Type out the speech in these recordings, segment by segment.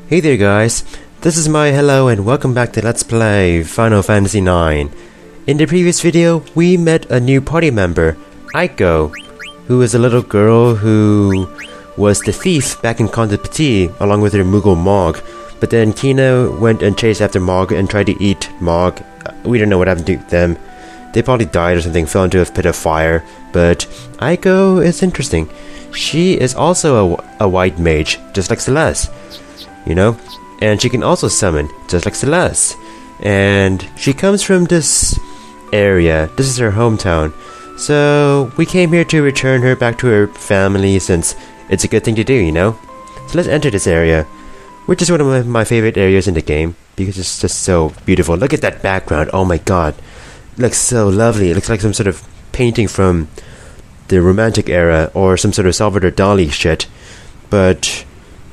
Hey there guys, this is my hello and welcome back to Let's Play Final Fantasy IX. In the previous video, we met a new party member, Aiko, who is a little girl who was the thief back in Conte Petit along with her Moogle Mog. But then Kina went and chased after Mog and tried to eat Mog. We don't know what happened to them. They probably died or something, fell into a pit of fire. But Aiko is interesting. She is also a white mage, just like Celeste. You know, and she can also summon, just like Celeste. And she comes from this area. This is her hometown. So we came here to return her back to her family since it's a good thing to do, you know? So let's enter this area, which is one of my favorite areas in the game because it's just so beautiful. Look at that background. Oh my god. It looks so lovely. It looks like some sort of painting from the Romantic era or some sort of Salvador Dali shit. But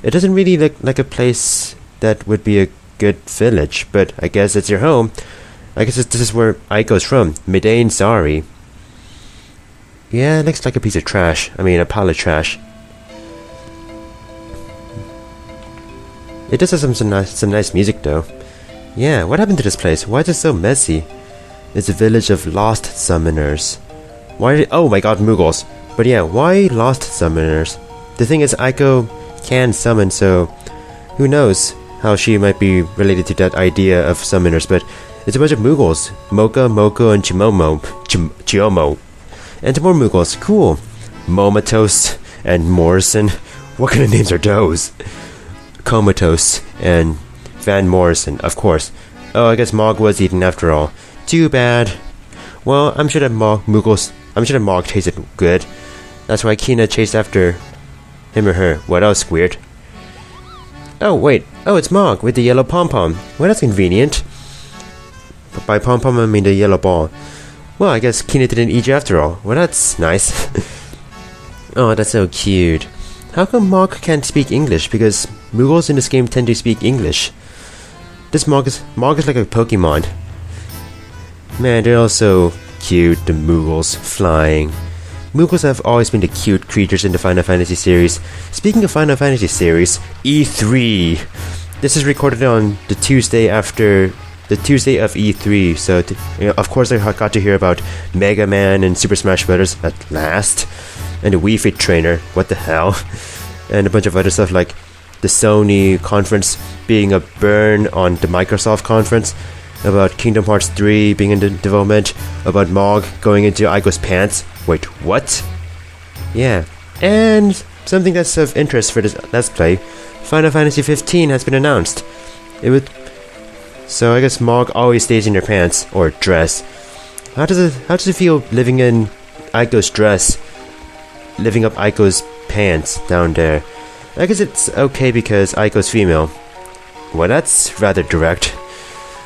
it doesn't really look like a place that would be a good village, but I guess it's your home. I guess this is where Aiko's from. Medane Sari. Yeah, it looks like a piece of trash. I mean, a pile of trash. It does have some nice music though. Yeah, what happened to this place? Why is it so messy? It's a village of lost summoners. Oh my god, Moogles. But yeah, why lost summoners? The thing is, Aiko can summon, so who knows how she might be related to that idea of summoners, but it's a bunch of Moogles. Mocha, Moko, and Chiomo. And some more Moogles. Cool. Momatos and Morrison. What kind of names are those? Comatose and Van Morrison, of course. Oh, I guess Mog was eaten after all. Too bad. Well, I'm sure that Mog tasted good. That's why Kina chased after him or her. What else, weird? Oh, wait. Oh, it's Mog with the yellow pom-pom. Well, that's convenient. But by pom-pom, I mean the yellow ball. Well, I guess Kina didn't eat you after all. Well, that's nice. Oh, that's so cute. How come Mog can't speak English? Because Moogles in this game tend to speak English. This Mog is like a Pokemon. Man, they're all so cute, the Moogles flying. Moogles have always been the cute creatures in the Final Fantasy series. Speaking of Final Fantasy series, E3. This is recorded on the Tuesday of E3, so of course I got to hear about Mega Man and Super Smash Bros. At last, and the Wii Fit Trainer, what the hell, and a bunch of other stuff like the Sony conference being a burn on the Microsoft conference, about Kingdom Hearts 3 being in development, about Mog going into Aiko's pants. Wait, what? Yeah. And something that's of interest for this Let's Play, Final Fantasy 15 has been announced. So I guess Mog always stays in her pants, or dress. How does it feel living in Aiko's dress? Living up Aiko's pants down there? I guess it's okay because Aiko's female. Well, that's rather direct.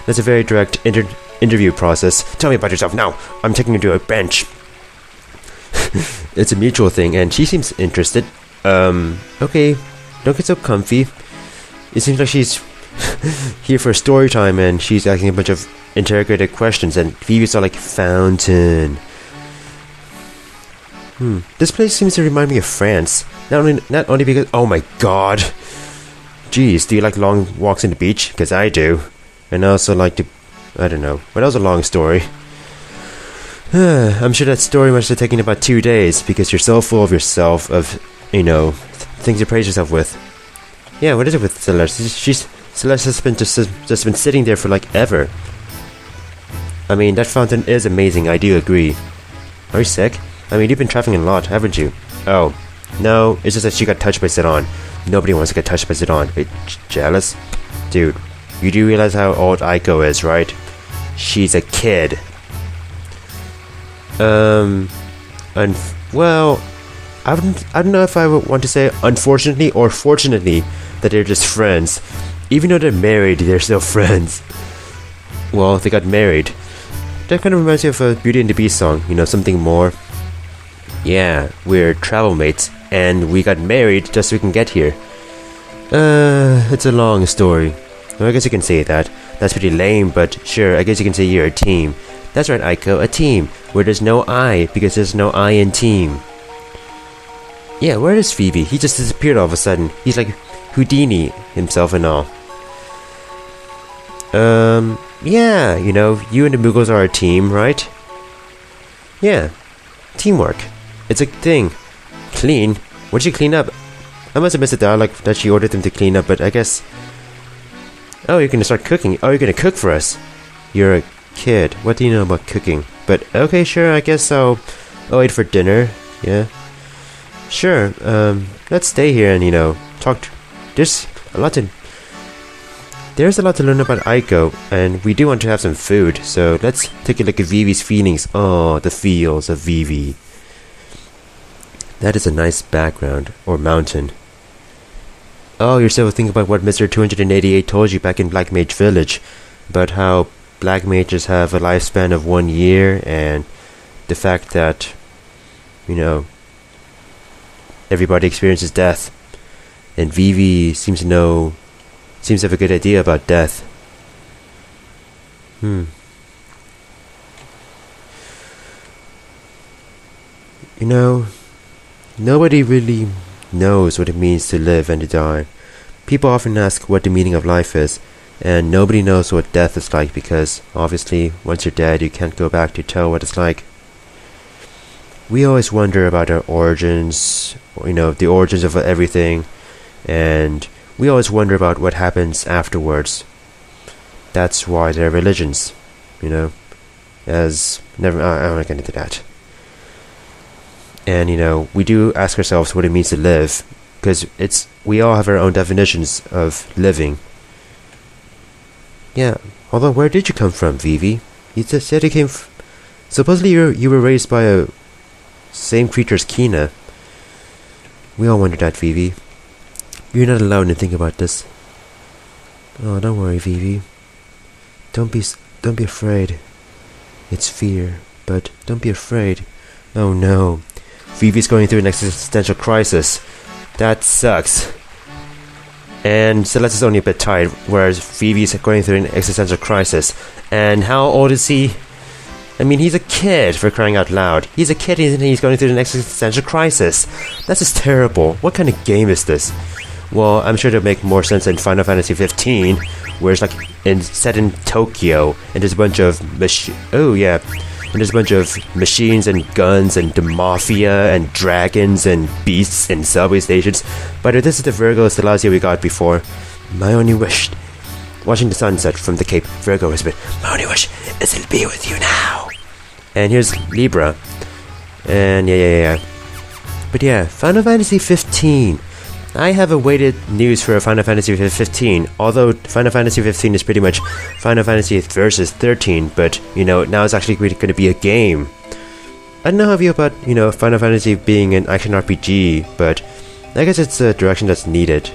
That's a very direct interview process. Tell me about yourself now. I'm taking you to a bench. It's a mutual thing, and she seems interested. Okay. Don't get so comfy. It seems like she's here for story time, and she's asking a bunch of interrogative questions, and Phoebe's all like, fountain. This place seems to remind me of France. Not only because... Oh my god. Jeez, do you like long walks on the beach? Because I do. And I also like to... I don't know. But that was a long story. I'm sure that story must have taken about 2 days because you're so full of yourself, of, you know, things to praise yourself with. Yeah, what is it with Celeste? Celeste has been just been sitting there for like ever. I mean, that fountain is amazing, I do agree. Are you sick? I mean, you've been traveling a lot, haven't you? Oh, no, it's just that she got touched by Zidane. Nobody wants to get touched by Zidane. Wait, jealous? Dude, you do realize how old Aiko is, right? She's a kid. Well, I don't know if I would want to say unfortunately or fortunately that they're just friends. Even though they're married, they're still friends. Well, they got married. That kind of reminds me of a Beauty and the Beast song, you know, something more. Yeah, we're travel mates, and we got married just so we can get here. It's a long story. Well, I guess you can say that. That's pretty lame, but sure, I guess you can say you're a team. That's right, Aiko, a team, where there's no I, because there's no I in team. Yeah, where is Phoebe? He just disappeared all of a sudden. He's like, Houdini himself and all. Yeah, you know, you and the Muggles are a team, right? Yeah, teamwork. It's a thing. Clean? What did she clean up? I must have missed the dialogue that she ordered them to clean up, but I guess... Oh, you're gonna start cooking. Oh, you're gonna cook for us. You're a kid. What do you know about cooking? But, okay, sure, I guess I'll wait for dinner. Yeah. Sure, let's stay here and, you know, talk. There's a lot to learn about Aiko, and we do want to have some food, so let's take a look at Vivi's feelings. Oh, the feels of Vivi. That is a nice background, or mountain. Oh, you're still thinking about what Mr. 288 told you back in Black Mage Village, about how Black Mages have a lifespan of 1 year, and the fact that, you know, everybody experiences death, and Vivi seems to have a good idea about death. You know, nobody really knows what it means to live and to die. People often ask what the meaning of life is, and nobody knows what death is like because, obviously, once you're dead, you can't go back to tell what it's like. We always wonder about our origins, you know, the origins of everything, and we always wonder about what happens afterwards. That's why there are religions, you know, I'm not getting into that. And, you know, we do ask ourselves what it means to live, because we all have our own definitions of living. Yeah, although where did you come from, Vivi? You just said you came supposedly you were raised by a same creature as Kina. We all wonder that, Vivi. You're not allowed to think about this. Oh, don't worry, Vivi. Don't be afraid. It's fear, but don't be afraid. Oh no. Vivi's going through an existential crisis. That sucks. And Celeste is only a bit tired, whereas Vivi's going through an existential crisis. And how old is he? I mean, he's a kid, for crying out loud. He's a kid and he's going through an existential crisis. That's just terrible. What kind of game is this? Well, I'm sure it'll make more sense in Final Fantasy 15, where it's like set in Tokyo, and there's a bunch of machines and guns and the mafia and dragons and beasts and subway stations. But this is the Virgo Celestia we got before. My only wish, watching the sunset from the Cape, Virgo whispered, "My only wish is to be with you now." And here's Libra, and yeah. But yeah, Final Fantasy 15. I have awaited news for Final Fantasy 15, although Final Fantasy 15 is pretty much Final Fantasy Versus 13, but, you know, now it's actually going to be a game. I don't know how I feel about, you know, Final Fantasy being an action RPG, but I guess it's a direction that's needed.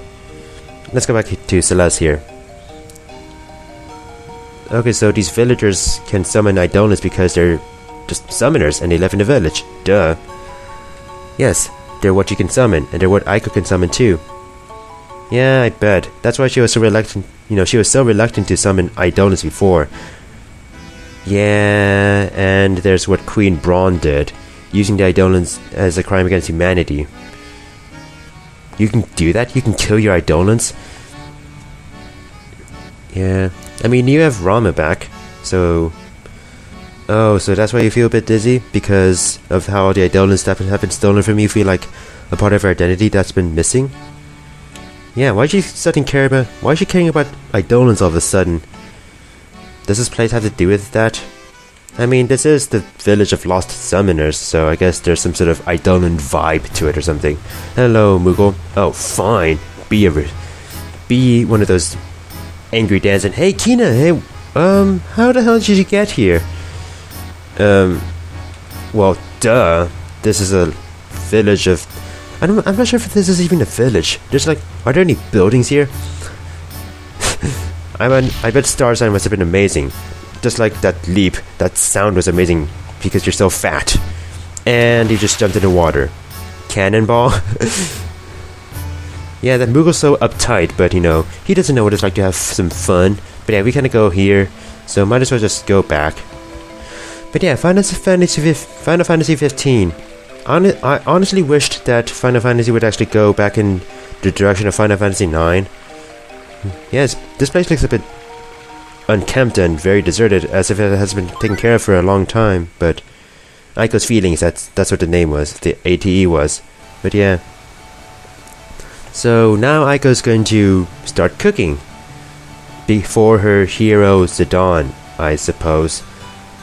Let's go back to Celeste here. Okay, so these villagers can summon Eidolons because they're just summoners and they live in the village. Duh. Yes. They're what you can summon, and they're what Aiko can summon too. Yeah, I bet. That's why she was so reluctant. You know, she was so reluctant to summon Eidolons before. Yeah, and there's what Queen Braun did, using the Eidolons as a crime against humanity. You can do that? You can kill your Eidolons? Yeah. I mean, you have Rama back, so... Oh, so that's why you feel a bit dizzy? Because of how all the Eidolon stuff have been stolen from you? You feel like a part of her identity that's been missing? Yeah, why is she suddenly caring about Eidolons all of a sudden? Does this place have to do with that? I mean, this is the village of lost summoners, so I guess there's some sort of Eidolon vibe to it or something. Hello, Moogle. Oh, fine. Be one of those angry dancing. Hey, Kina, hey, how the hell did you get here? Well, duh. This is a village of... I'm not sure if this is even a village. There's like... Are there any buildings here? I bet Star Sign must have been amazing. Just like that leap, that sound was amazing because you're so fat. And he just jumped in the water. Cannonball? Yeah, that Moogle's so uptight, but you know, he doesn't know what it's like to have some fun. But yeah, we kind of go here, so might as well just go back. But yeah, Final Fantasy 15. I honestly wished that Final Fantasy would actually go back in the direction of Final Fantasy IX. Yes, this place looks a bit unkempt and very deserted, as if it has been taken care of for a long time, but Aiko's feelings, that's what the name was, the ATE was. But yeah. So now Aiko's going to start cooking before her hero Zidane, I suppose.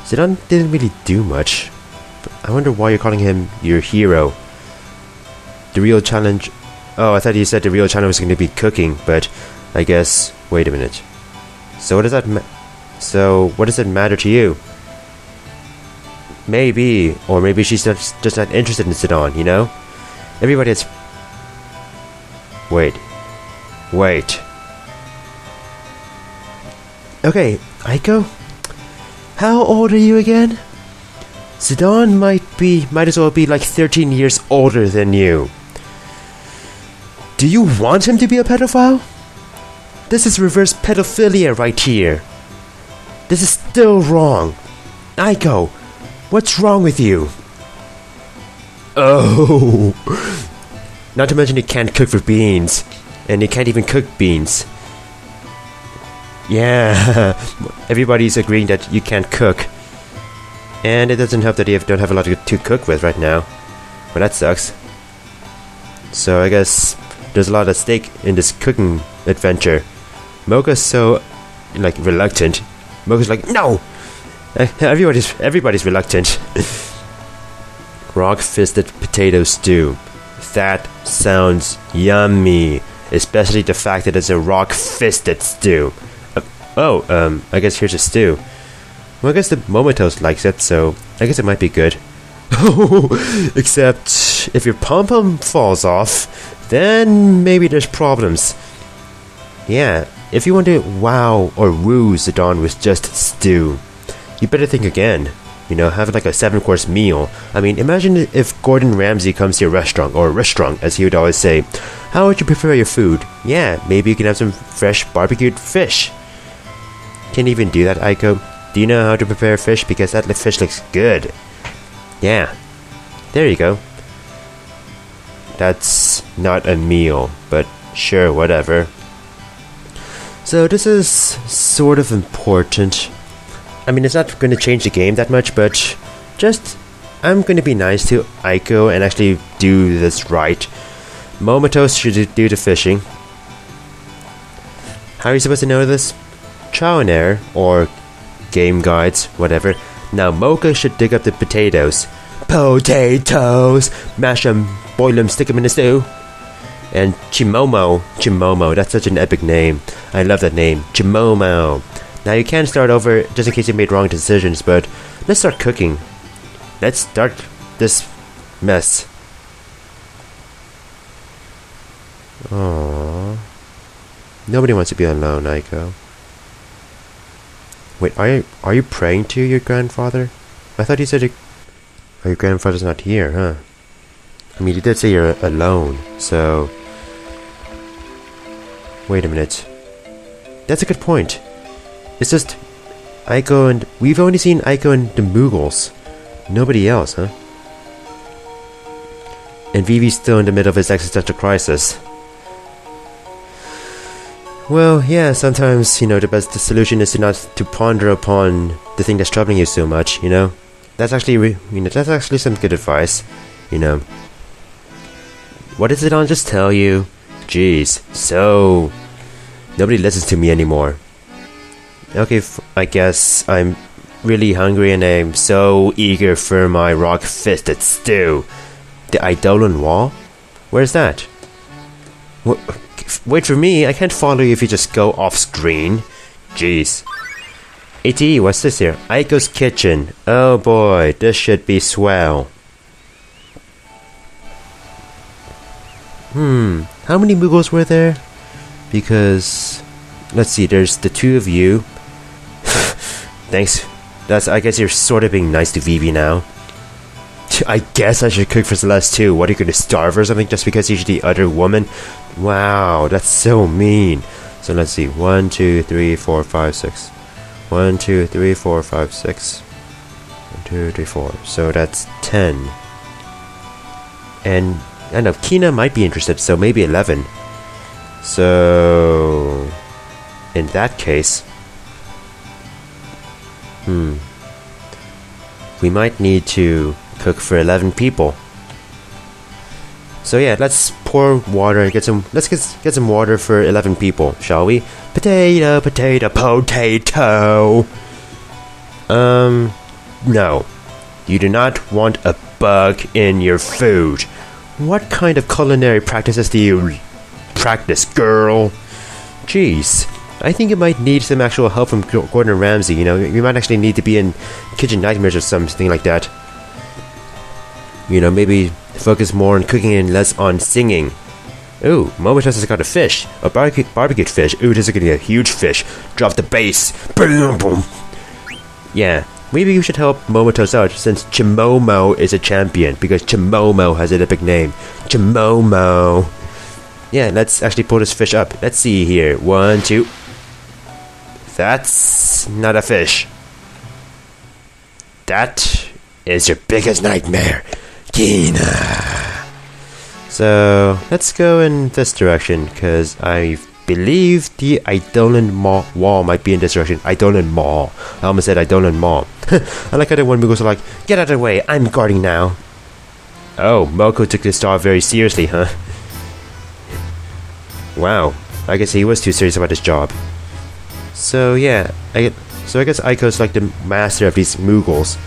Zidane didn't really do much. But I wonder why you're calling him your hero. The real challenge... Oh, I thought you said the real challenge was going to be cooking, but I guess... Wait a minute. So what does that what does it matter to you? Maybe, or maybe she's just not interested in Zidane, you know? Everybody has... Wait. Okay, Aiko? How old are you again? Zidane might as well be like 13 years older than you. Do you want him to be a pedophile? This is reverse pedophilia right here. This is still wrong. Aiko, what's wrong with you? Oh. Not to mention you can't cook for beans. And you can't even cook beans. Yeah, everybody's agreeing that you can't cook. And it doesn't help that you don't have a lot to cook with right now. Well, that sucks. So I guess there's a lot at stake in this cooking adventure. Mocha's so, like, reluctant. Mocha's like, no! Everybody's reluctant. Rock-fisted potato stew. That sounds yummy. Especially the fact that it's a rock-fisted stew. I guess here's a stew. Well, I guess the Momotos likes it, so I guess it might be good. Except, if your pom-pom falls off, then maybe there's problems. Yeah, if you want to wow or woo Zidane with just stew, you better think again. You know, have like a 7-course meal. I mean, imagine if Gordon Ramsay comes to your restaurant, or restaurant as he would always say. How would you prepare your food? Yeah, maybe you can have some fresh barbecued fish. Can you even do that, Aiko? Do you know how to prepare fish? Because that fish looks good. Yeah. There you go. That's not a meal, but sure, whatever. So this is sort of important. I mean, it's not going to change the game that much, but just... I'm going to be nice to Aiko and actually do this right. Momotos should do the fishing. How are you supposed to know this? Trial and error, or game guides, whatever. Now Mocha should dig up the potatoes. Potatoes! Mash them, boil them, stick them in the stew. And Chimomo, that's such an epic name. I love that name, Chimomo. Now you can start over just in case you made wrong decisions, but let's start cooking. Let's start this mess. Aww. Nobody wants to be alone, Aiko. Wait, are you praying to your grandfather? I thought you said your grandfather's not here, huh? I mean, you did say you're alone, so... Wait a minute. That's a good point. It's just... Aiko and... We've only seen Aiko and the Moogles. Nobody else, huh? And Vivi's still in the middle of his existential crisis. Well, yeah, sometimes, you know, the best solution is not to ponder upon the thing that's troubling you so much, you know? That's actually, that's actually some good advice, you know? What did Zidane just tell you? Jeez, so... Nobody listens to me anymore. Okay, I guess I'm really hungry and I'm so eager for my rock-fisted stew. The Eidolon Wall? Where's that? Wait for me, I can't follow you if you just go off screen. Jeez. ATE, what's this here? Aiko's kitchen. Oh boy, this should be swell. How many Moogles were there? Because... Let's see, there's the two of you. Thanks. I guess you're sort of being nice to Vivi now. I guess I should cook for Celeste too. What, are you gonna starve or something just because she's the other woman? Wow, that's so mean. So let's see. 1, 2, 3, 4, 5, 6. 1, 2, 3, 4, 5, 6. 1, 2, 3, 4. So that's 10. And I know Kina might be interested, so maybe 11. So, in that case, we might need to cook for 11 people. So yeah, let's pour water and get some water for 11 people, shall we? Potato, potato, potato. No. You do not want a bug in your food. What kind of culinary practices do you practice, girl? Jeez. I think you might need some actual help from Gordon Ramsay, you know? You might actually need to be in Kitchen Nightmares or something like that. You know, maybe focus more on cooking and less on singing. Ooh, Momotos has got a fish. A barbecued fish. Ooh, this is gonna be a huge fish. Drop the bass. Boom, boom. Yeah, maybe you should help Momotos out since Chimomo is a champion. Because Chimomo has an epic name. Chimomo. Yeah, let's actually pull this fish up. Let's see here. 1, 2. That's not a fish. That is your biggest nightmare. Kina. So let's go in this direction because I believe the Eidolon wall might be in this direction. Eidolon Mall. I almost said Eidolon Mall. I like how the one goes like, get out of the way, I'm guarding now. Oh, Moko took this job very seriously, huh? Wow, I guess he was too serious about his job. So yeah, I guess Aiko's like the master of these Mughals.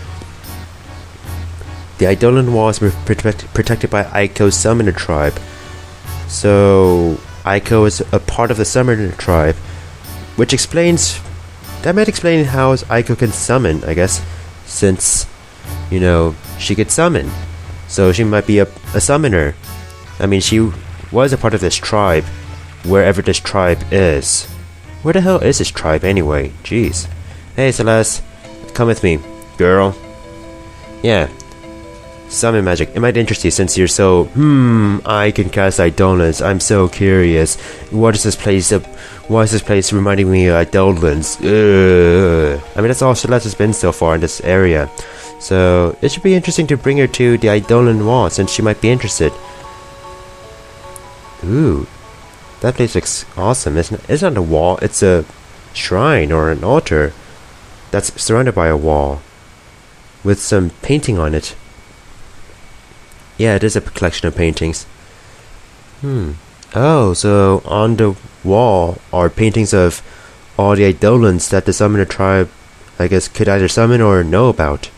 The Eidolon walls were protected by Aiko's summoner tribe. So Aiko is a part of the summoner tribe, which might explain how Aiko can summon, I guess, since, you know, she could summon. So she might be a summoner. I mean, she was a part of this tribe, wherever this tribe is. Where the hell is this tribe anyway? Jeez. Hey Celeste, come with me, girl. Yeah. Summon magic. It might interest you since you're so, I can cast Eidolons. I'm so curious. What is this place? Why is this place reminding me of Eidolons? I mean, that's all Celeste has been so far in this area. So, it should be interesting to bring her to the Eidolon wall since she might be interested. Ooh. That place looks awesome. It's not a wall, it's a shrine or an altar that's surrounded by a wall with some painting on it. Yeah, it is a collection of paintings. Oh, so on the wall are paintings of all the Eidolons that the summoner tribe, I guess, could either summon or know about.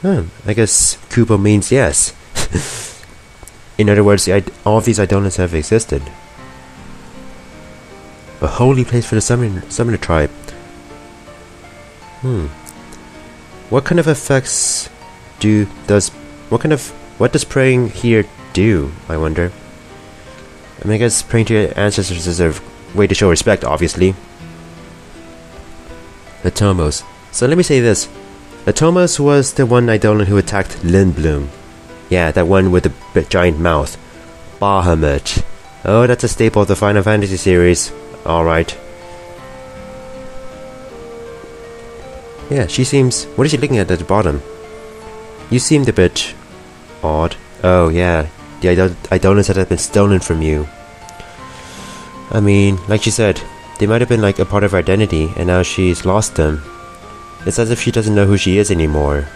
I guess Kupo means yes. In other words, all of these Eidolons have existed. A holy place for the summoner tribe. What kind of effects what does praying here do, I wonder? I mean, I guess praying to your ancestors is a way to show respect, obviously. The Tomos. So let me say this. The Tomos was the one Eidolon who attacked Lindblum. Yeah, that one with the giant mouth. Bahamut. Oh, that's a staple of the Final Fantasy series. Alright. Yeah, she seems... What is she looking at the bottom? You seemed a bit... odd. Oh, yeah. The Eidolons that have been stolen from you. I mean, like she said, they might have been like a part of her identity, and now she's lost them. It's as if she doesn't know who she is anymore.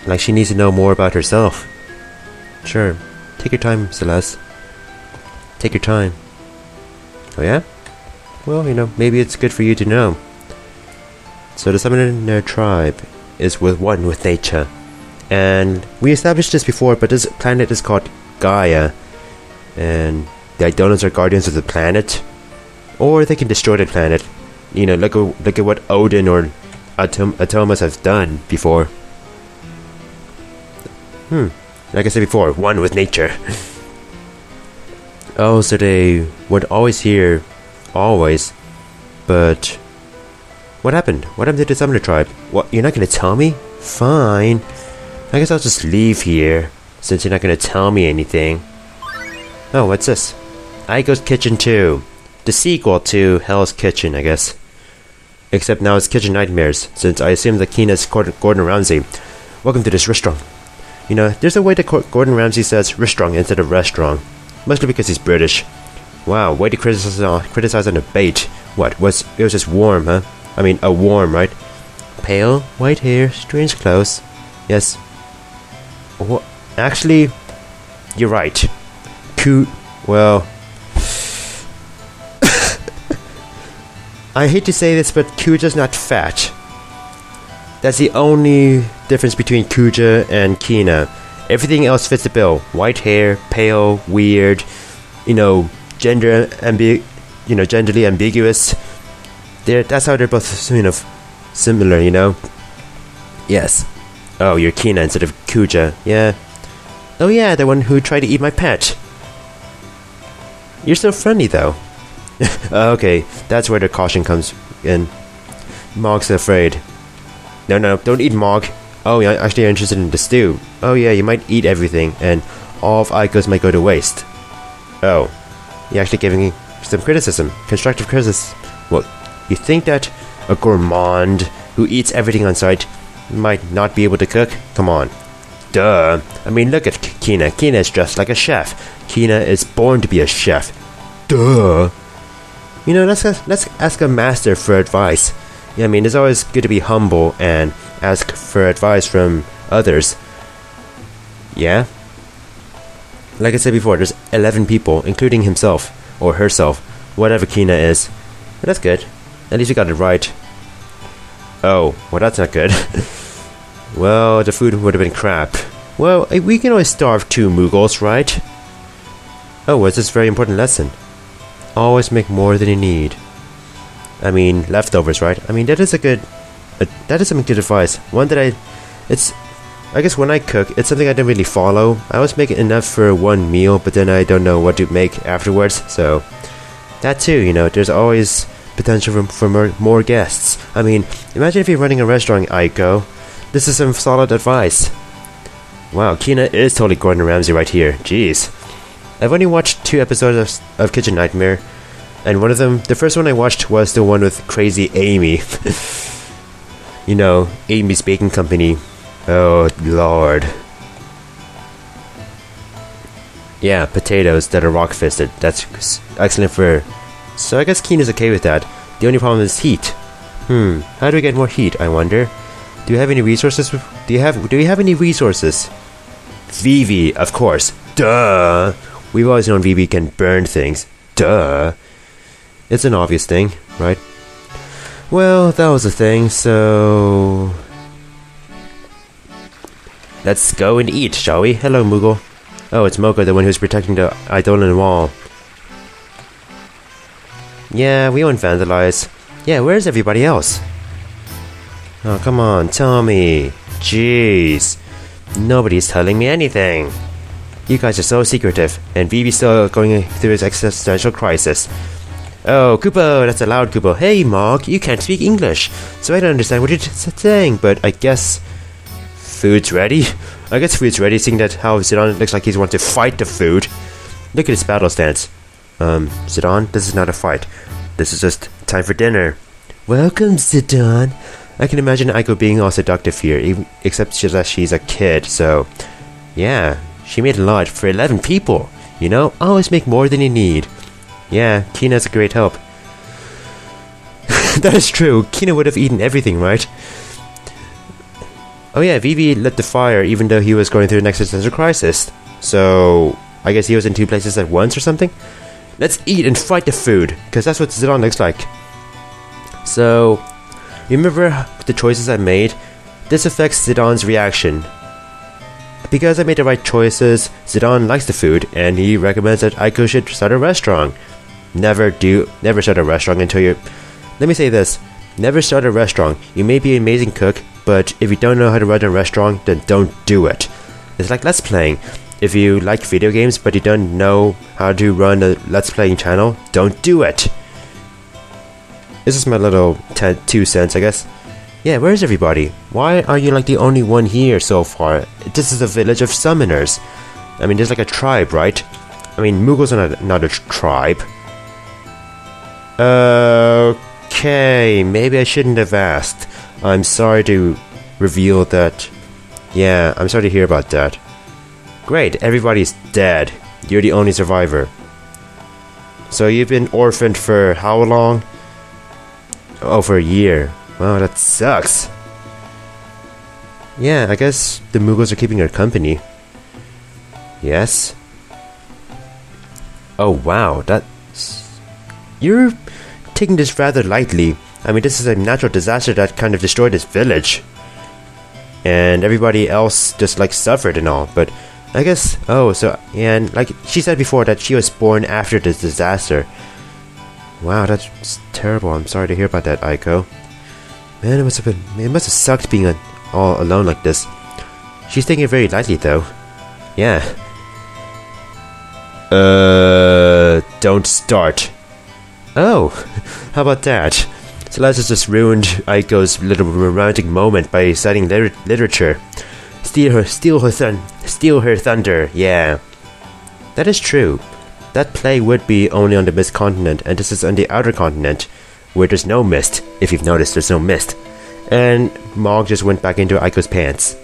Like she needs to know more about herself. Sure. Take your time, Celeste. Take your time. Oh yeah? Well, you know, maybe it's good for you to know. So the summoner tribe is one with nature. And we established this before, but this planet is called Gaia. And the Eidolons are guardians of the planet. Or they can destroy the planet. You know, look at what Odin or Atomas have done before. Like I said before, one with nature. Oh, so they would always hear, always. But what happened? What happened to the summoner tribe? What? You're not gonna tell me? Fine. I guess I'll just leave here, since you're not gonna tell me anything. Oh, what's this? Aiko's Kitchen 2. The sequel to Hell's Kitchen, I guess. Except now it's Kitchen Nightmares, since I assume the Kina's Gordon Ramsay. Welcome to this restaurant. You know, there's a way that Gordon Ramsay says restaurant instead of restaurant. mostly because he's British. Wow, way to criticize on a bait. What, it was just warm, huh? I mean, a warm, right? Pale, white hair, strange clothes. Yes. Actually, you're right. Well... I hate to say this, but Kuja's not fat. That's the only difference between Kuja and Kina. Everything else fits the bill. White hair, pale, weird, genderly ambiguous. That's how they're both, similar, Yes. Oh, you're Kina instead of Kuja. Yeah. Oh yeah, the one who tried to eat my pet. You're so friendly, though. Okay, that's where the caution comes in. Mog's afraid. No, don't eat Mog. Oh, yeah, actually you're interested in the stew. Oh yeah, you might eat everything, and all of Aiko's might go to waste. Oh, you're actually giving me some criticism. Constructive criticism. Well, you think that a gourmand who eats everything on sight might not be able to cook? Come on. Duh. I mean, look at Kina. Kina is dressed like a chef. Kina is born to be a chef. Duh. Let's ask a master for advice. Yeah, I mean, it's always good to be humble and ask for advice from others. Yeah? Like I said before, there's 11 people, including himself, or herself, whatever Kina is. But that's good. At least you got it right. Oh, well that's not good. Well, the food would have been crap. Well, we can always starve 2 Mughals, right? Oh, what's this very important lesson? Always make more than you need. I mean, leftovers, right? I mean, that is some good advice. One that I guess when I cook, it's something I don't really follow. I always make enough for one meal, but then I don't know what to make afterwards, so... That too, there's always potential for more guests. I mean, imagine if you're running a restaurant, Aiko. This is some solid advice. Wow, Kina is totally Gordon Ramsay right here. Jeez. I've only watched 2 episodes of Kitchen Nightmare, and one of them, the first one I watched was the one with Crazy Amy. Amy's Baking Company. Oh, Lord. Yeah, potatoes that are rock-fisted. That's excellent for... So I guess Kina's okay with that. The only problem is heat. How do we get more heat, I wonder? Do you have any resources? Do you have any resources? Vivi, of course. Duh! We've always known Vivi can burn things. Duh! It's an obvious thing, right? Well, that was the thing, so... Let's go and eat, shall we? Hello, Moogle. Oh, it's Moko, the one who's protecting the Eidolon wall. Yeah, we won't vandalize. Yeah, where's everybody else? Oh, come on, tell me. Jeez. Nobody's telling me anything. You guys are so secretive, and Vivi's still going through his existential crisis. Oh, Kupo, that's a loud Kupo. Hey, Mog, you can't speak English, so I don't understand what you're saying, but I guess... Food's ready? I guess food's ready, seeing that how Zidane looks like he's wanting to fight the food. Look at his battle stance. Zidane, this is not a fight. This is just time for dinner. Welcome, Zidane. I can imagine Aiko being all seductive here, except she's a kid, so... Yeah, she made a lot for 11 people. Always make more than you need. Yeah, Kina's a great help. That is true. Kina would have eaten everything, right? Oh yeah, Vivi lit the fire even though he was going through an existential crisis. So, I guess he was in 2 places at once or something? Let's eat and fight the food, because that's what Zidane looks like. So, remember the choices I made? This affects Zidane's reaction. Because I made the right choices, Zidane likes the food, and he recommends that Aiko should start a restaurant. Never start a restaurant until you're... Let me say this. Never start a restaurant. You may be an amazing cook, but if you don't know how to run a restaurant, then don't do it. It's like Let's Playing. If you like video games, but you don't know how to run a Let's Playing channel, don't do it. This is my little 2 cents, I guess. Yeah, where's everybody? Why are you like the only one here so far? This is a village of summoners. I mean, there's like a tribe, right? I mean, Mughals are not a tribe. Okay, maybe I shouldn't have asked. I'm sorry to reveal that. Yeah, I'm sorry to hear about that. Great, everybody's dead. You're the only survivor. So you've been orphaned for how long? Oh, for a year. Wow, that sucks. Yeah, I guess the Muggles are keeping her company. Yes? Oh wow, that's... You're taking this rather lightly. I mean, this is a natural disaster that kind of destroyed this village. And everybody else just like suffered and all, but I guess... Oh, so... And like she said before that she was born after this disaster. Wow, that's terrible. I'm sorry to hear about that, Aiko. Man, it must have sucked being all alone like this. She's taking it very lightly though. Yeah. Don't start. Oh, how about that? Celeste just ruined Aiko's little romantic moment by citing literature. Steal her thunder, yeah. That is true. That play would be only on the mist continent, and this is on the outer continent, where there's no mist. If you've noticed, there's no mist. And Mog just went back into Aiko's pants.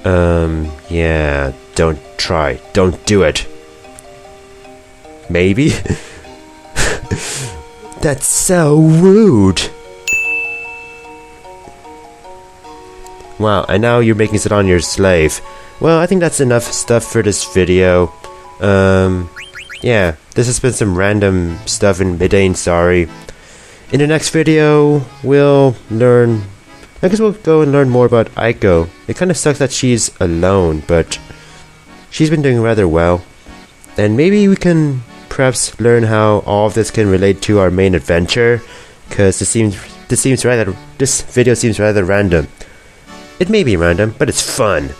Yeah, don't try. Don't do it. Maybe? That's so rude. Wow, and now you're making Sidon your slave. Well, I think that's enough stuff for this video. Yeah, this has been some random stuff in Midane, sorry. In the next video, we'll learn... I guess we'll go and learn more about Aiko. It kind of sucks that she's alone, but she's been doing rather well. And maybe we can perhaps learn how all of this can relate to our main adventure, because this video seems rather random. It may be random, but it's fun,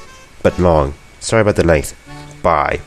but long. Sorry about the length. Bye.